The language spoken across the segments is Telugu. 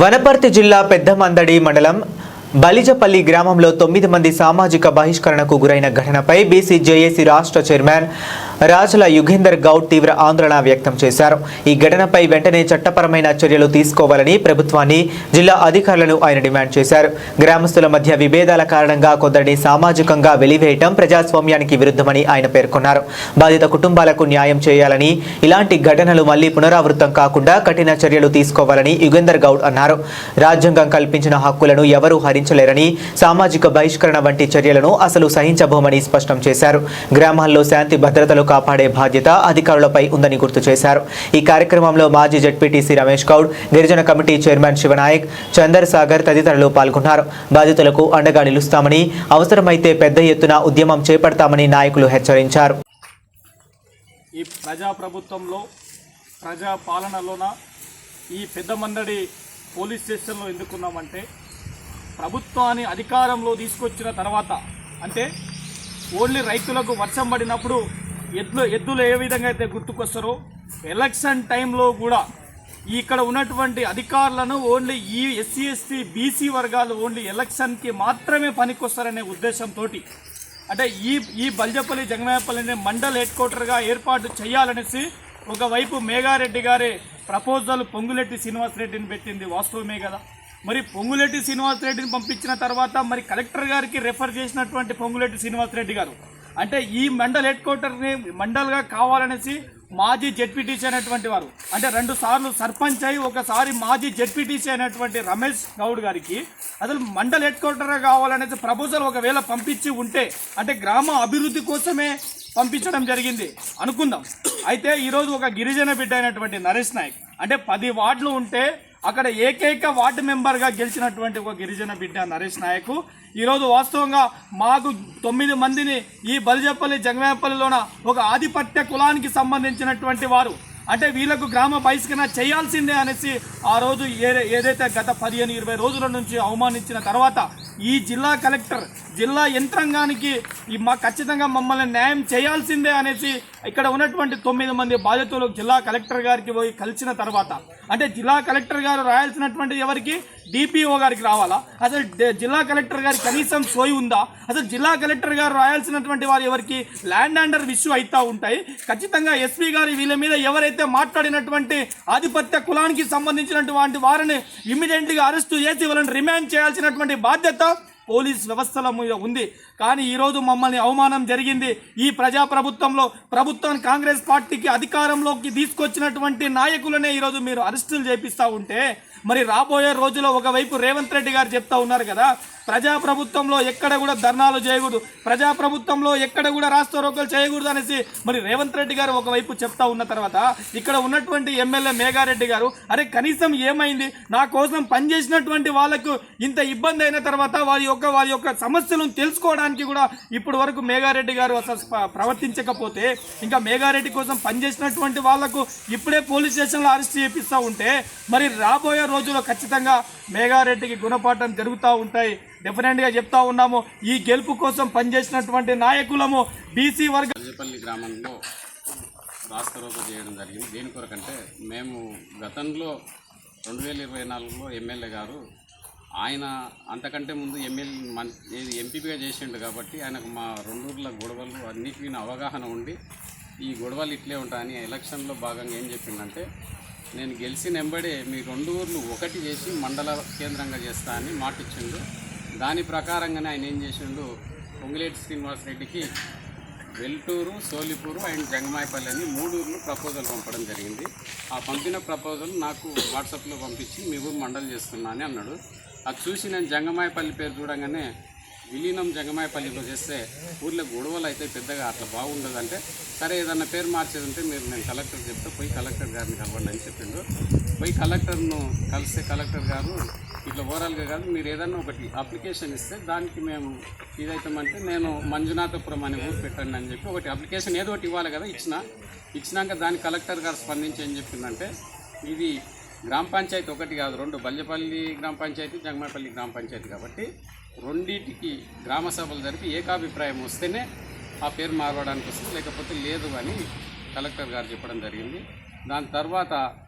వనపర్తి జిల్లా పెద్దమందడి మండలం బలిజపల్లి గ్రామంలో 9 మంది సామాజిక బహిష్కరణకు గురైన ఘటనపై బీసీ జేఏసీ రాష్ట్ర చైర్మన్ రాజల యుగేందర్ గౌడ్ తీవ్ర ఆందోళన వ్యక్తం చేశారు. ఈ ఘటనపై వెంటనే చట్టపరమైన చర్యలు తీసుకోవాలని ప్రభుత్వాన్ని, జిల్లా అధికారులను ఆయన డిమాండ్ చేశారు. గ్రామస్తుల మధ్య విభేదాల కారణంగా కొందరిని సామాజికంగా వెలివేయటం ప్రజాస్వామ్యానికి విరుద్ధమని ఆయన పేర్కొన్నారు. బాధిత కుటుంబాలకు న్యాయం చేయాలని, ఇలాంటి ఘటనలు మళ్లీ పునరావృతం కాకుండా కఠిన చర్యలు తీసుకోవాలని యుగేందర్ గౌడ్ అన్నారు. రాజ్యాంగం కల్పించిన హక్కులను ఎవరూ హరించలేరని, సామాజిక బహిష్కరణ వంటి చర్యలను అసలు సహించబోమని స్పష్టం చేశారు. గ్రామాల్లో శాంతి భద్రతలు కాపాడే బాధ్యత అధికారులపై ఉందని గుర్తు చేశారు. ఈ కార్యక్రమంలో మాజీ జెడ్పీటీసీ రమేష్ గౌడ్, గిరిజన కమిటీ చైర్మన్ శివనాయక్, చందర్ సాగర్ తదితరులు పాల్గొన్నారు. బాధితులకు అండగా నిలుస్తామని, అవసరమైతే పెద్ద ఎత్తున ఉద్యమం చేపడతామని నాయకులు హెచ్చరించారు. ఈ ప్రజాప్రభుత్వంలో, ప్రజా పాలనలోన ఈ పెద్దమందడి పోలీస్ స్టేషన్లో ఎందుకున్నామంటే, ప్రభుత్వాన్ని అధికారంలో తీసుకొచ్చిన తర్వాత, అంటే ఓన్లీ రైతులకు వర్షం పడినప్పుడు ఎద్దులు ఏ విధంగా అయితే గుర్తుకొస్తారో, ఎలక్షన్ టైంలో కూడా ఇక్కడ ఉన్నటువంటి అధికారులను ఓన్లీ ఈ ఎస్సీ ఎస్టీ బీసీ వర్గాలు ఓన్లీ ఎలక్షన్కి మాత్రమే పనికొస్తారనే ఉద్దేశంతో, అంటే ఈ బలిజపల్లి జంగమాయపల్లిని మండల్ హెడ్ క్వార్టర్గా ఏర్పాటు చేయాలనేసి ఒకవైపు మేఘారెడ్డి గారే ప్రపోజల్ పొంగులెట్టి శ్రీనివాసరెడ్డిని పెట్టింది వాస్తవమే కదా. మరి పొంగులెట్టి శ్రీనివాసరెడ్డిని పంపించిన తర్వాత మరి కలెక్టర్ గారికి రెఫర్ చేసినటువంటి పొంగులెట్టి శ్రీనివాసరెడ్డి గారు, అంటే ఈ మండల్ హెడ్ క్వార్టర్ని మండల్గా కావాలనేసి మాజీ జెడ్పీటీసీ అయినటువంటి వారు, అంటే 2 సార్లు సర్పంచ్ అయి ఒకసారి మాజీ జెడ్పీటీసీ అయినటువంటి రమేష్ గౌడ్ గారికి అసలు మండల్ హెడ్ క్వార్టర్గా కావాలనేసి ప్రపోజల్ ఒకవేళ పంపించి ఉంటే, అంటే గ్రామ అభివృద్ధి కోసమే పంపించడం జరిగింది అనుకుందాం. అయితే ఈరోజు ఒక గిరిజన బిడ్డ అయినటువంటి నరేష్ నాయక్, అంటే 10 వార్డులు ఉంటే అక్కడ ఏకైక వార్డు మెంబర్గా గెలిచినటువంటి ఒక గిరిజన బిడ్డ నరేష్ నాయక్ ఈరోజు వాస్తవంగా మాకు 9 మందిని ఈ బలిజపల్లి జంగమాయపల్లిలోన ఒక ఆధిపత్య కులానికి సంబంధించినటువంటి వారు, అంటే వీళ్ళకు గ్రామ బహిష్కరణ చేయాల్సిందే అనేసి ఆ రోజు ఏదైతే గత 15-20 రోజుల నుంచి అవమానించిన తర్వాత ఈ జిల్లా కలెక్టర్, జిల్లా యంత్రాంగానికి ఖచ్చితంగా మమ్మల్ని న్యాయం చేయాల్సిందే అనేసి ఇక్కడ ఉన్నటువంటి 9 మంది బాధితులు జిల్లా కలెక్టర్ గారికి పోయి కలిసిన తర్వాత, అంటే జిల్లా కలెక్టర్ గారు రాయాల్సినటువంటి ఎవరికి, డిపిఓ గారికి రావాలా? అసలు జిల్లా కలెక్టర్ గారికి కనీసం సోయి ఉందా? అసలు జిల్లా కలెక్టర్ గారు రాయాల్సినటువంటి వారు ఎవరికి, ల్యాండ్ ఆర్డర్ ఇష్యూ అవుతూ ఉంటాయి. ఖచ్చితంగా ఎస్పీ గారు వీళ్ళ మీద ఎవరైతే మాట్లాడినటువంటి ఆధిపత్య కులానికి సంబంధించినటువంటి వారిని ఇమ్మీడియట్గా అరెస్టు చేసి వాళ్ళని రిమాండ్ చేయాల్సినటువంటి బాధ్యత పోలీస్ వ్యవస్థల మీద ఉంది. కానీ ఈరోజు మమ్మల్ని అవమానం జరిగింది. ఈ ప్రజాప్రభుత్వంలో ప్రభుత్వాన్ని, కాంగ్రెస్ పార్టీకి అధికారంలోకి తీసుకొచ్చినటువంటి నాయకులనే ఈరోజు మీరు అరెస్టులు చేపిస్తూ ఉంటే, మరి రాబోయే రోజుల్లో ఒకవైపు రేవంత్ రెడ్డి గారు చెప్తా ఉన్నారు కదా, ప్రజాప్రభుత్వంలో ఎక్కడ కూడా ధర్నాలు చేయకూడదు, ప్రజాప్రభుత్వంలో ఎక్కడ కూడా రాస్తారోకలు చేయకూడదు అనేసి మరి రేవంత్ రెడ్డి గారు ఒకవైపు చెప్తా ఉన్న తర్వాత, ఇక్కడ ఉన్నటువంటి ఎమ్మెల్యే మేఘారెడ్డి గారు, అరే కనీసం ఏమైంది, నా కోసం పనిచేసినటువంటి వాళ్ళకు ఇంత ఇబ్బంది అయిన తర్వాత వారి యొక్క సమస్యలను తెలుసుకోవడానికి కూడా ఇప్పటి వరకు మేఘారెడ్డి గారు అసలు ప్రవర్తించకపోతే, ఇంకా మేఘారెడ్డి కోసం పనిచేసినటువంటి వాళ్లకు ఇప్పుడే పోలీస్ స్టేషన్లో అరెస్ట్ చేపిస్తూ ఉంటే, మరి రాబోయే రోజుల్లో ఖచ్చితంగా మేఘారెడ్డికి గుణపాఠం జరుగుతూ ఉంటాయి. డెఫినెట్గా చెప్తా ఉన్నాము, ఈ గెలుపు కోసం పనిచేసినటువంటి నాయకులము బీసీ వర్గ బలిజపల్లి గ్రామంలో రాస్తారోకో చేయడం జరిగింది. దేని కొరకంటే, మేము గతంలో 2024లో ఎమ్మెల్యే గారు, ఆయన అంతకంటే ముందు ఎంపీగా చేసిండు కాబట్టి ఆయనకు మా 2 ఊర్ల గొడవలు అన్నిటి అవగాహన ఉండి, ఈ గొడవలు ఇట్లే ఉంటాయని ఎలక్షన్లో భాగంగా ఏం చెప్పిందంటే, నేను గెలిచిన వెంబడే మీ 2 ఊర్లు ఒకటి చేసి మండల కేంద్రంగా చేస్తా అని మాటిచ్చిండు. దాని ప్రకారంగానే ఆయన ఏం చేసిండు, పొంగులేటి శ్రీనివాసరెడ్డికి వెల్టూరు, సోలిపూరు అండ్ జంగమాయపల్లి అని 3 ఊర్లు ప్రపోజల్ పంపడం జరిగింది. ఆ పంపిన ప్రపోజల్ నాకు వాట్సాప్లో పంపించి మీ ఊరు మండలి చేస్తున్నా అని అన్నాడు. అది చూసి నేను జంగమాయపల్లి పేరు చూడంగానే, విలీనం జంగమాయపల్లిలో చేస్తే ఊర్లో గొడవలు అయితే పెద్దగా అట్లా బాగుండదంటే, సరే ఏదన్నా పేరు మార్చేది ఉంటే నేను కలెక్టర్ చెప్తే పోయి కలెక్టర్ గారిని కలవండి అని చెప్పిండు. పోయి కలెక్టర్ను కలిస్తే కలెక్టర్ గారు ఇట్లా ఓవరాల్గా కాదు, మీరు ఏదన్నా ఒకటి అప్లికేషన్ ఇస్తే దానికి మేము ఇదైతామంటే, నేను మంజునాథపురం అనే ఊరు పెట్టండి అని చెప్పి ఒకటి అప్లికేషన్ ఏదో ఒకటి ఇవ్వాలి కదా, ఇచ్చినాక దానికి కలెక్టర్ గారు స్పందించి ఏం చెప్పిందంటే, ఇది గ్రామ పంచాయతీ ఒకటి కాదు, 2 బలిజపల్లి గ్రామ పంచాయతీ, జంగమాయపల్లి గ్రామ పంచాయతీ కాబట్టి రెండింటికి గ్రామ సభలు జరిపి ఏకాభిప్రాయం వస్తేనే ఆ పేరు మారవడానికి వస్తుంది, లేకపోతే లేదు అని కలెక్టర్ గారు చెప్పడం జరిగింది. దాని తర్వాత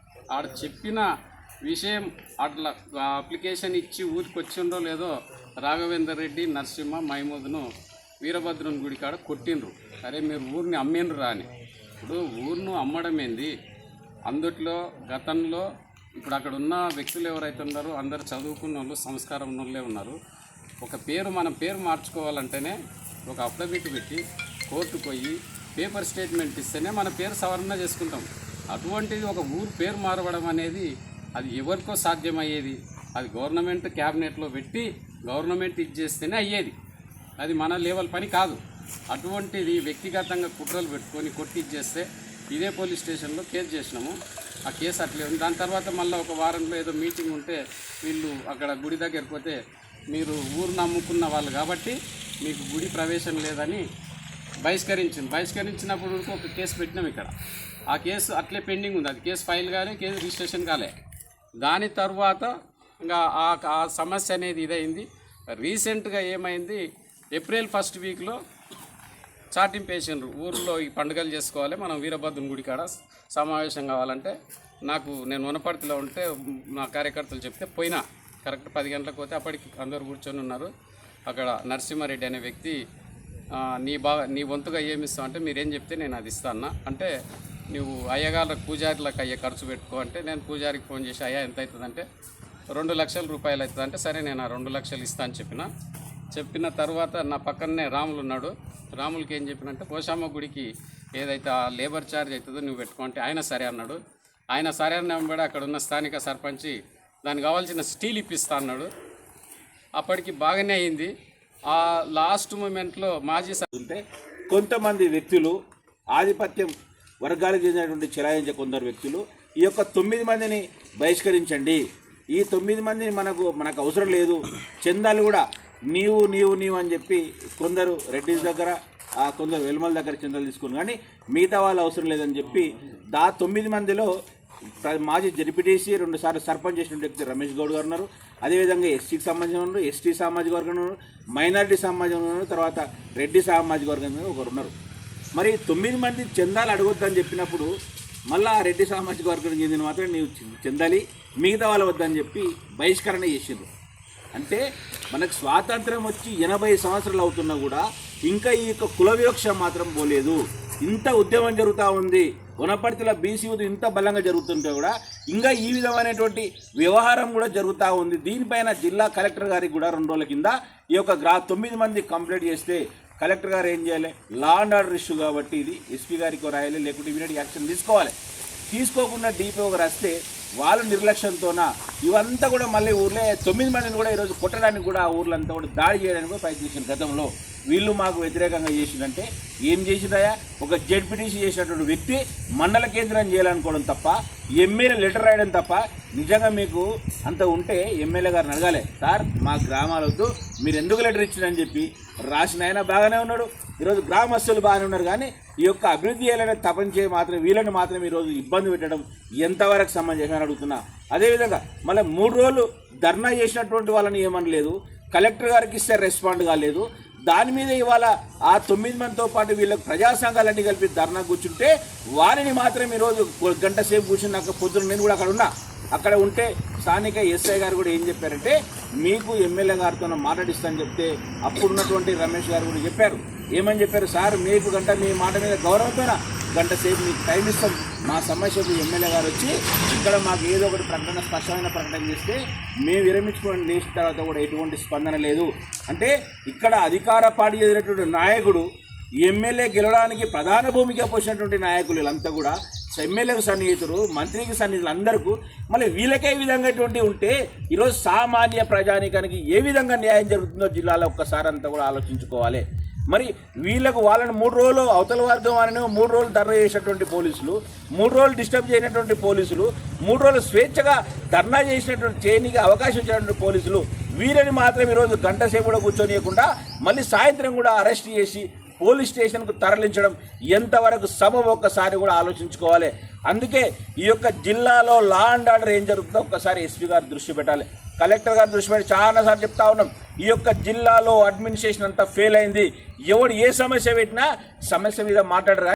ఆడ చెప్పిన విషయం అట్లా అప్లికేషన్ ఇచ్చి ఊరికి వచ్చిండ్రో లేదో రాఘవేందర్ రెడ్డి, నరసింహ, మహమూద్ను వీరభద్రుని గుడి కాడ కొట్టిండ్రు. అరే మీరు ఊరిని అమ్మిండ్రు రాని. ఇప్పుడు ఊరును అమ్మడం ఏంది? అందుట్లో గతంలో ఇప్పుడు అక్కడ ఉన్న వ్యక్తులు ఎవరైతే ఉన్నారో అందరు చదువుకున్న వాళ్ళు, సంస్కారం ఉన్న వాళ్ళే ఉన్నారు. ఒక పేరు మనం పేరు మార్చుకోవాలంటేనే ఒక అఫిడవిట్ పెట్టి కోర్టుకు పోయి పేపర్ స్టేట్మెంట్ ఇస్తేనే మన పేరు సవరణ చేసుకుంటాం. అటువంటిది ఒక ఊరు పేరు మారవడం అనేది అది ఎవరికో సాధ్యమయ్యేది. అది గవర్నమెంట్ క్యాబినెట్లో పెట్టి గవర్నమెంట్ ఇచ్చేస్తేనే అయ్యేది. అది మన లెవెల్ పని కాదు. అటువంటిది వ్యక్తిగతంగా కుట్రలు పెట్టుకొని కొట్టిచ్చేస్తే ఇదే పోలీస్ స్టేషన్లో కేసు చేసినాము. ఆ కేసు అట్లే ఉంది. దాని తర్వాత మళ్ళీ ఒక వారంలో ఏదో మీటింగ్ ఉంటే వీళ్ళు అక్కడ గుడి దగ్గరికి పోతే మీరు ఊరు నమ్ముకున్న వాళ్ళు కాబట్టి మీకు గుడి ప్రవేశం లేదని బహిష్కరించినప్పుడు ఒక కేసు పెట్టినాం ఇక్కడ. ఆ కేసు అట్లే పెండింగ్ ఉంది. అది కేసు ఫైల్ కాలే, కేసు రిజిస్ట్రేషన్ కాలే. దాని తర్వాత ఇంకా ఆ సమస్య అనేది ఇదైంది. రీసెంట్గా ఏమైంది, ఏప్రిల్ 1st వీక్లో చాటింపు వేసిండ్రు. ఊర్లో ఈ పండుగలు చేసుకోవాలి, మనం వీరభద్రుని గుడి కాడ సమావేశం కావాలంటే నేను వనపర్తిలో ఉంటే నా కార్యకర్తలు చెప్తే పోయినా. కరెక్ట్ 10 గంటలకు పోతే అప్పటికి అందరు కూర్చొని ఉన్నారు. అక్కడ నరసింహారెడ్డి అనే వ్యక్తి నీ వంతుగా ఏమిస్తావు అంటే మీరేం చెప్తే నేను అది ఇస్తాను అంటే, నువ్వు అయ్యగాళ్ళకు పూజారులకు అయ్యే ఖర్చు పెట్టుకో అంటే, నేను పూజారికి ఫోన్ చేసి అయ్యా ఎంత అవుతుందంటే 2 లక్షల రూపాయలు అవుతుందంటే, సరే నేను ఆ 2 లక్షలు ఇస్తా అని చెప్పిన తర్వాత నా పక్కనే రాములు ఉన్నాడు. రాములకి ఏం చెప్పినంటే పోషమ్మ గుడికి ఏదైతే ఆ లేబర్ ఛార్జ్ అవుతుందో నువ్వు పెట్టుకుంటే ఆయన సరే అన్నాడు. ఆయన సరే అన్నబడి అక్కడ ఉన్న స్థానిక సర్పంచి దానికి కావాల్సిన స్టీల్ ఇప్పిస్తా అన్నాడు. అప్పటికి బాగానే అయింది. ఆ లాస్ట్ మూమెంట్లో మాజీ ఉంటే కొంతమంది వ్యక్తులు ఆధిపత్యం వర్గాలకు చెందినటువంటి చెలాయించే కొందరు వ్యక్తులు ఈ యొక్క 9 మందిని బహిష్కరించండి, ఈ 9 మందిని మనకు అవసరం లేదు, చందాలు కూడా నీవు అని చెప్పి కొందరు రెడ్డిస్ దగ్గర, కొందరు వెల్మల దగ్గర చందాలు తీసుకుని కానీ మిగతా వాళ్ళు అవసరం లేదని చెప్పి 9 మందిలో మాజీ జడ్పీటీసీ 2 సార్లు సర్పంచ్ చేసిన వ్యక్తి రమేష్ గౌడ్ గారు ఉన్నారు. అదేవిధంగా ఎస్సీకి సంబంధించిన ఉన్నారు, ఎస్టీ సామాజిక వర్గం ఉన్నారు, మైనారిటీ సామాజిక ఉన్నారు, తర్వాత రెడ్డి సామాజిక వర్గం ఒకరు ఉన్నారు. మరి 9 మంది చందాలు అడగొద్దని చెప్పినప్పుడు మళ్ళీ ఆ రెడ్డి సామాజిక వర్గం చెందిన మాత్రం నీవు చెందాలి, మిగతా వాళ్ళు వద్దని చెప్పి బహిష్కరణ చేసిండ్రు. అంటే మనకు స్వాతంత్రం వచ్చి 80 సంవత్సరాలు అవుతున్నా కూడా ఇంకా ఈ యొక్క కుల వివక్ష మాత్రం పోలేదు. ఇంత ఉద్యమం జరుగుతూ ఉంది, వనపర్తిలో బీసీ ఇంత బలంగా జరుగుతుంటే కూడా ఇంకా ఈ విధమైనటువంటి వ్యవహారం కూడా జరుగుతూ ఉంది. దీనిపైన జిల్లా కలెక్టర్ గారికి కూడా 2 రోజుల కింద ఈ యొక్క 9 మంది కంప్లైంట్ చేస్తే కలెక్టర్ గారు ఏం చేయాలి, లా అండ్ ఆర్డర్ ఇష్యూ కాబట్టి ఇది ఎస్పీ గారికి రాయాలి, లేకుంటే ఇమీడియట్ యాక్షన్ తీసుకోకుండా డిపిఓ గారు వస్తే వాళ్ళు నిర్లక్ష్యంతోన ఇవంతా కూడా మళ్ళీ ఊర్లో 9 మందిని కూడా ఈరోజు కొట్టడానికి కూడా ఆ ఊర్లంతా కూడా దాడి చేయడానికి కూడా ప్రయత్నించిన గతంలో వీళ్ళు మాకు వ్యతిరేకంగా చేసిందంటే ఏం చేసిందయా? ఒక జడ్పీటీసీ చేసినటువంటి వ్యక్తి మండల కేంద్రం చేయాలనుకోవడం తప్ప, ఎమ్మెల్యే లెటర్ రాయడం తప్ప. నిజంగా మీకు అంత ఉంటే ఎమ్మెల్యే గారిని అడగాలి, సార్ మా గ్రామాల వద్దు మీరు ఎందుకు లెటర్ ఇచ్చిందని చెప్పి రాసిన ఆయన బాగానే ఉన్నాడు. ఈరోజు గ్రామస్తులు బాగానే ఉన్నారు, కానీ ఈ యొక్క అభివృద్ధి చేయాలనే తపంచే మాత్రం వీళ్ళని మాత్రం ఈరోజు ఇబ్బంది పెట్టడం ఎంతవరకు సమంజసమని అడుగుతున్నా. అదేవిధంగా మళ్ళీ 3 రోజులు ధర్నా చేసినటువంటి వాళ్ళని ఏమనలేదు, కలెక్టర్ గారికి ఇస్తే రెస్పాండ్ కాలేదు. దాని మీద ఇవాళ ఆ 9 మందితో పాటు వీళ్ళకి ప్రజా సంఘాలన్నీ కలిపి ధర్నా కూర్చుంటే వారిని మాత్రం ఈరోజు 1 గంట సేపు కూర్చున్నాక పొద్దున్న నేను కూడా అక్కడ ఉంటే స్థానిక ఎస్ఐ గారు కూడా ఏం చెప్పారంటే, మీకు ఎమ్మెల్యే గారితో మాట్లాడిస్తానని చెప్తే అప్పుడున్నటువంటి రమేష్ గారు కూడా చెప్పారు. ఏమని చెప్పారు, సార్ మీకు మీ మాట మీద గౌరవంతో 1 గంట సేపు మీకు టైం ఇస్తాం, మా సమస్యకు ఎమ్మెల్యే గారు వచ్చి ఇక్కడ మాకు ఏదో ఒకటి స్పష్టమైన ప్రకటన చేస్తే మేము విరమించుకోవడం చేసిన తర్వాత కూడా ఎటువంటి స్పందన లేదు. అంటే ఇక్కడ అధికార పార్టీ చేసినటువంటి నాయకుడు ఎమ్మెల్యే గెలవడానికి ప్రధాన భూమిక పోసినటువంటి నాయకులు వీళ్ళంతా కూడా ఎమ్మెల్యేకు సన్నిహితులు, మంత్రికి సన్నిహితులు అందరికీ మళ్ళీ వీళ్ళకే ఈ విధంగా ఉంటే ఈరోజు సామాన్య ప్రజానికానికి ఏ విధంగా న్యాయం జరుగుతుందో జిల్లాలో ఒక్కసారి అంతా కూడా ఆలోచించుకోవాలి. మరి వాళ్ళని 3 రోజులు అవతల వర్గం అని 3 రోజులు ధర్నా చేసినటువంటి పోలీసులు, 3 రోజులు డిస్టర్బ్ చేయనటువంటి పోలీసులు, 3 రోజులు స్వేచ్ఛగా ధర్నా చేయడానికి అవకాశం ఇచ్చినటువంటి పోలీసులు వీరిని మాత్రం ఈరోజు 1 గంట సేపు కూడా కూర్చొనియకుండా మళ్ళీ సాయంత్రం కూడా అరెస్ట్ చేసి పోలీస్ స్టేషన్కు తరలించడం ఎంతవరకు సబబు ఒక్కసారి కూడా ఆలోచించుకోవాలి. అందుకే ఈ యొక్క జిల్లాలో లా అండ్ ఆర్డర్ ఏం జరుగుతుందో ఒక్కసారి ఎస్పీ గారు దృష్టి పెట్టాలి, కలెక్టర్ గారు దృష్టి పెట్టి చాలాసార్లు చెప్తా ఉన్నాం. ఈ యొక్క జిల్లాలో అడ్మినిస్ట్రేషన్ అంతా ఫెయిల్ అయింది. ఎవడు ఏ సమస్య పెట్టినా సమస్య మీద మాట్లాడరా